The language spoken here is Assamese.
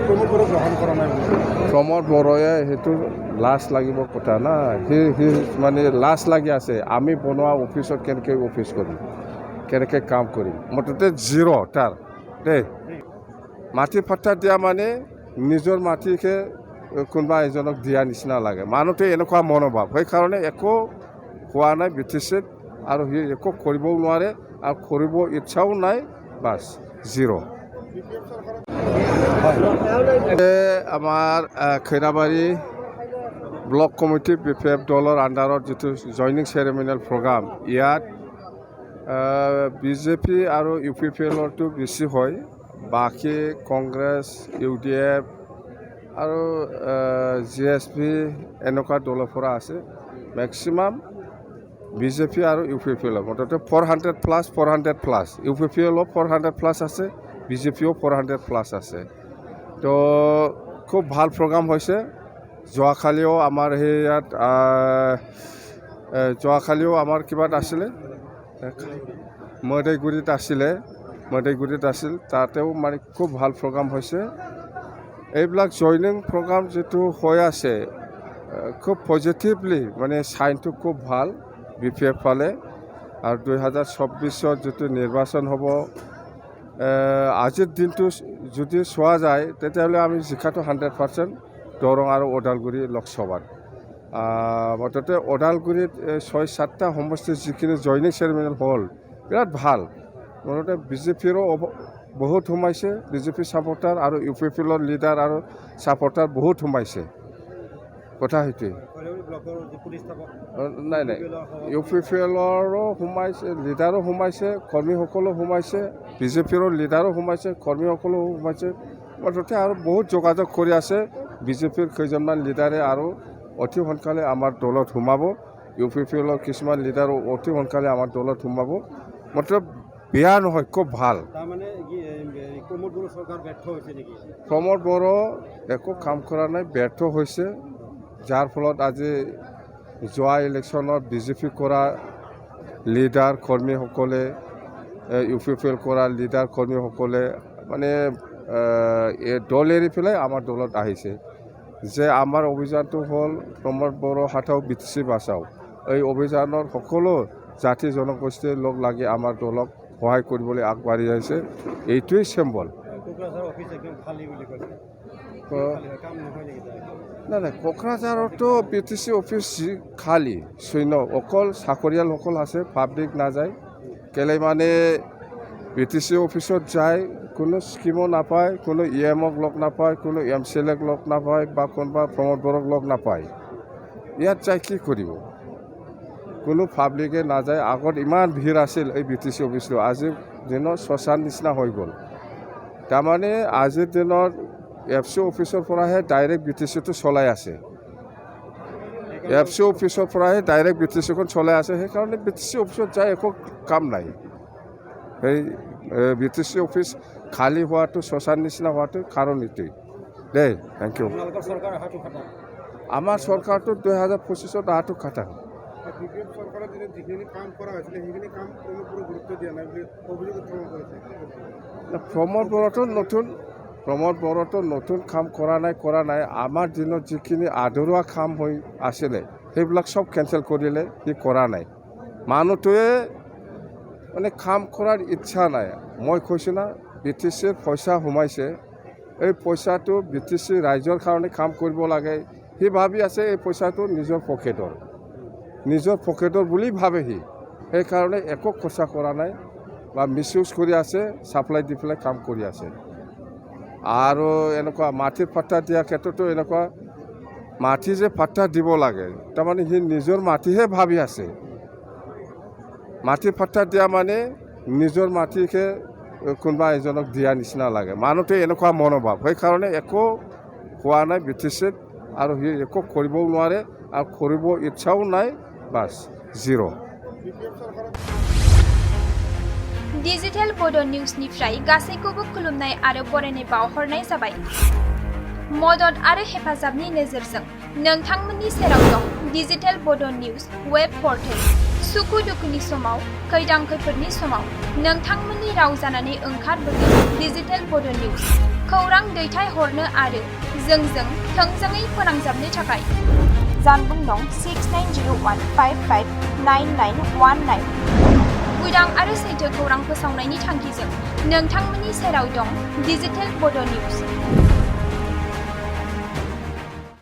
প্ৰমোদ বড়ো গ্ৰহণ কৰা নাই প্ৰমোদ বড়োৱে সেইটো লাজ লাগিব কথা না সি মানে লাজ লাগি আছে আমি বনোৱা অফিচত কেনেকৈ অফিচ কৰিম কেনেকৈ কাম কৰিম মুঠতে জিৰ' তাৰ দেই মাটি পাট্টা দিয়া মানে নিজৰ মাটিকে কোনোবা এজনক দিয়া নিচিনা লাগে মানুহটো এনেকুৱা মনোভাৱ সেইকাৰণে একো হোৱা নাই BTCত আৰু সি একো কৰিবও নোৱাৰে আৰু কৰিব ইচ্ছাও নাই বাছ জিৰ' আমাৰ খৈৰাবাৰী ব্লক কমিটি BPF দলৰ আণ্ডাৰত যিটো জইনিং চেৰেমনিয়েল প্ৰগ্ৰাম ইয়াত BJP আৰু UPPLৰটো বেছি হয় বাকী কংগ্ৰেছ UDF আৰু GSP এনেকুৱা দলৰ পৰা আছে মেক্সিমাম BJP আৰু UPPL মুঠতে 400+, UPPL 400+ আছে BJPও 400+ আছে তো খুব ভাল প্ৰগ্ৰাম হৈছে যোৱাকালিও আমাৰ ইয়াত যোৱাকালিও আমাৰ কিবাত আছিলে মৈদাইগুৰিত আছিল তাতেও মানে খুব ভাল প্ৰগ্ৰাম হৈছে এইবিলাক জইনিং প্ৰগ্ৰাম যিটো হৈ আছে খুব পজিটিভলি মানে চাইনটো খুব ভাল BPF ফালে আৰু 2024 যিটো নিৰ্বাচন হ'ব আজিৰ দিনটো যদি চোৱা যায় তেতিয়াহ'লে আমি জিকাটো 100% দৰং আৰু ওদালগুৰি লোকসভাত মুঠতে ওদালগুৰিত 6-7টা সমষ্টিৰ যিখিনি জইনিং চেৰেমনিয়েল হ'ল বিৰাট ভাল মুঠতে BJPৰো বহুত সোমাইছে BJP ছাপৰ্টাৰ আৰু UPPLৰ লিডাৰ আৰু ছাপৰ্টাৰ বহুত সোমাইছে কথা সেইটোৱে নাই UPPLৰো সোমাইছে লিডাৰো সোমাইছে কৰ্মীসকলো সোমাইছে BJPৰো লিডাৰো সোমাইছে কৰ্মীসকলো সোমাইছে মুঠতে আৰু বহুত যোগাযোগ কৰি আছে BJPৰ কেইজনমান লিডাৰে আৰু অতি সোনকালে আমাৰ দলত সোমাব UPPLৰ কিছুমান লিডাৰো অতি সোনকালে আমাৰ দলত সোমাব মুঠতে বেয়া নহয় খুব ভাল প্ৰমোদ বড়ো একো কাম কৰা নাই ব্যৰ্থ হৈছে যাৰ ফলত আজি যোৱা ইলেকশ্যনত BJP কৰা লিডাৰ কৰ্মীসকলে UPPL কৰা লিডাৰ কৰ্মীসকলে মানে দল এৰি পেলাই আমাৰ দলত আহিছে যে আমাৰ অভিযানটো হ'ল প্ৰমোদ বড়ো হাটাও BTC বাচাও এই অভিযানৰ সকলো জাতি জনগোষ্ঠীৰ লগ লাগি আমাৰ দলক সহায় কৰিবলৈ আগবাঢ়ি আহিছে এইটোৱেই চিম্বল নাই কোকৰাঝাৰতো BTC অফিচ খালী শূন্য অকল চাকৰিয়ালসকল আছে পাব্লিক নাযায় কেলে মানে BTC অফিচত যায় কোনো স্কিমো নাপায় কোনো EMক লগ নাপায় কোনো MCLক লগ নাপায় বা কোনোবা প্ৰমোদ বড়োক লগ নাপায় ইয়াত যায় কি কৰিব কোনো পাব্লিকে নাযায় আগত ইমান ভিৰ আছিল এই BTC অফিচটো আজিৰ দিনত শ্মশান নিচিনা হৈ গ'ল তাৰমানে আজিৰ দিনত FC অফিচৰ পৰাহে ডাইৰেক্ট BTCটো চলাই আছে FC অফিচৰ পৰাহে ডাইৰেক্ট BTCখন চলাই আছে সেইকাৰণে BTC অফিচত যায় একো কাম নাই সেই BTC অফিচ খালী হোৱাটো শ্মশান নিচিনা হোৱাটো কাৰণ এইটোৱেই দেই থেংক ইউ আমাৰ চৰকাৰটো 2025ত অহাটো খাটা প্ৰমোদ বড়োটো নতুন কাম কৰা নাই আমাৰ দিনত যিখিনি আধৰুৱা কাম হৈ আছিলে সেইবিলাক চব কেঞ্চেল কৰিলে সি কৰা নাই মানুহটোৱে মানে কাম কৰাৰ ইচ্ছা নাই মই কৈছোঁ না BTCৰ পইচা সোমাইছে এই পইচাটো BTC ৰাইজৰ কাৰণে কাম কৰিব লাগে সি ভাবি আছে এই পইচাটো নিজৰ পকেটৰ বুলি ভাবে সি সেইকাৰণে একো খৰচা কৰা নাই বা মিছইউজ কৰি আছে ছাপ্লাই দি পেলাই কাম কৰি আছে আৰু এনেকুৱা মাটিৰ পাট্টা দিয়া ক্ষেত্ৰতো এনেকুৱা মাটি যে পাট্টা দিব লাগে তাৰমানে সি নিজৰ মাটিহে ভাবি আছে মাটিৰ পাট্টা দিয়া মানে নিজৰ মাটিকে কোনোবা এজনক দিয়া নিচিনা লাগে মানুহটো এনেকুৱা মনোভাৱ সেইকাৰণে একো হোৱা নাই BTCত আৰু সি একো কৰিবও নোৱাৰে আৰু কৰিব ইচ্ছাও নাই বাছ জিৰ' डिजिटेल बोडो निउजनिफ्राय गासैखौबो खुलुमनाय आरो बरायनाय बावहरनाय जाबाय मदद आरो हेफाजाबनि नोजोरजों नोंथांमोननि सेराव दं digital Bodo news web portal सुखु दुखुनि समाव खैदां खैफोदनि समाव नोंथांमोननि राव जानानै ओंखारबोगोन डिजिटेल बड' निउज खौरां दैथायहरनो आरो जोंजों थोंजोङै फोनांजाबनो थाखाय जानबुं नं 6901559919 उदां आरो सैथो खौरां फोसावनायनि थांखिजों नोंथांमोननि सेराव दं डिजिटेल बड' निउज।